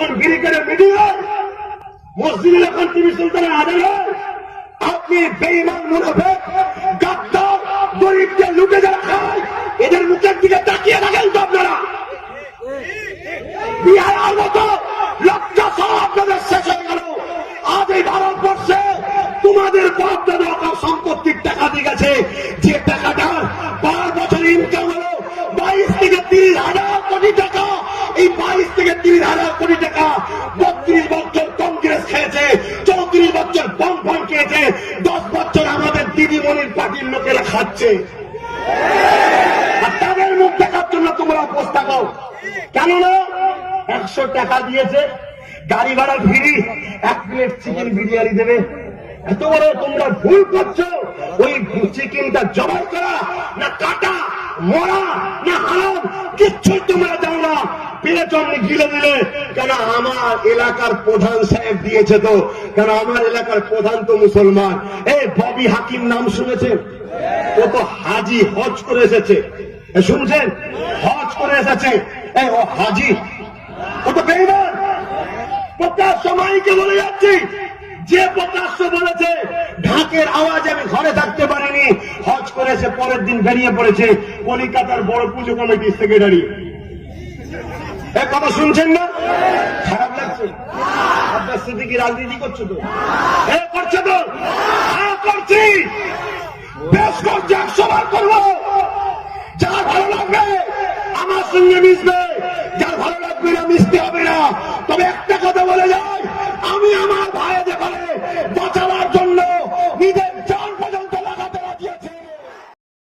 যখন ব্রিগেডের মিটিং হয়, মসজিদে যখন টিভি সুলতানের আদান হয়, আপনি বেঈমান মুনাফিক গাদ্দার গরিবকে লুটে যারা খায় এদের মুখের দিকে তাকিয়ে থাকেন তো আপনারা। বিহারের মতো লক্ষ আপনাদের শেষ হয়ে গেল। আজ এই ভারতবর্ষে তোমাদের বাপ-দাদা সম্পত্তির টাকা দিয়ে গেছে, যে টাকাটার 12 বছর ইনকাম হলো 22 থেকে 30,000 কোটি টাকা। এই 22 থেকে 30,000 কোটি টাকা 32 বছর কংগ্রেস খেয়েছে, 34 বছর বামফ্রন্ট খেয়েছে, 10 বছর আমাদের দিদিমণির পার্টির লোকেরা খাচ্ছে। আর তাদের মুখ দেখার জন্য তোমরা উপোস থাকো। কেননা 100 টাকা দিয়েছে, গাড়ি ভাড়া ফ্রি, 1 প্লেট চিকেন বিরিয়ানি দেবে। এত বড় তোমরা ভুল করছো। ওই চিকেনটা জবাই করা না কাটা, মরা না হারাম, কিচ্ছুই তোমরা জানো না। পেরেছ আপনি গিলে দিলে। কেন আমার এলাকার প্রধান সাহেব দিয়েছে তো, কেন আমার এলাকার প্রধান তো মুসলমান। এই ববি হাকিম নাম শুনেছেন? ও তো হাজি হজ করে এসেছে, শুনছেন? হজ করে এসেছে। এই ও হাজি, ও তো বেঈমান। প্রকাশ্য মাইকে বলে যাচ্ছি, যে প্রকাশ্য বলেছে ঢাকের আওয়াজ আমি ঘরে থাকতে পারিনি, হজ করেছে, পরের দিন বেরিয়ে পড়েছে কলিকাতার বড় পুজো কমিটির সেক্রেটারি। এ কথা শুনছেন না? খারাপ লাগছে? আপনার স্থিতি কি রাজনীতি করছো তো? করছে তো? হ্যাঁ করছি, বেশ করছি, 100 বার করবো।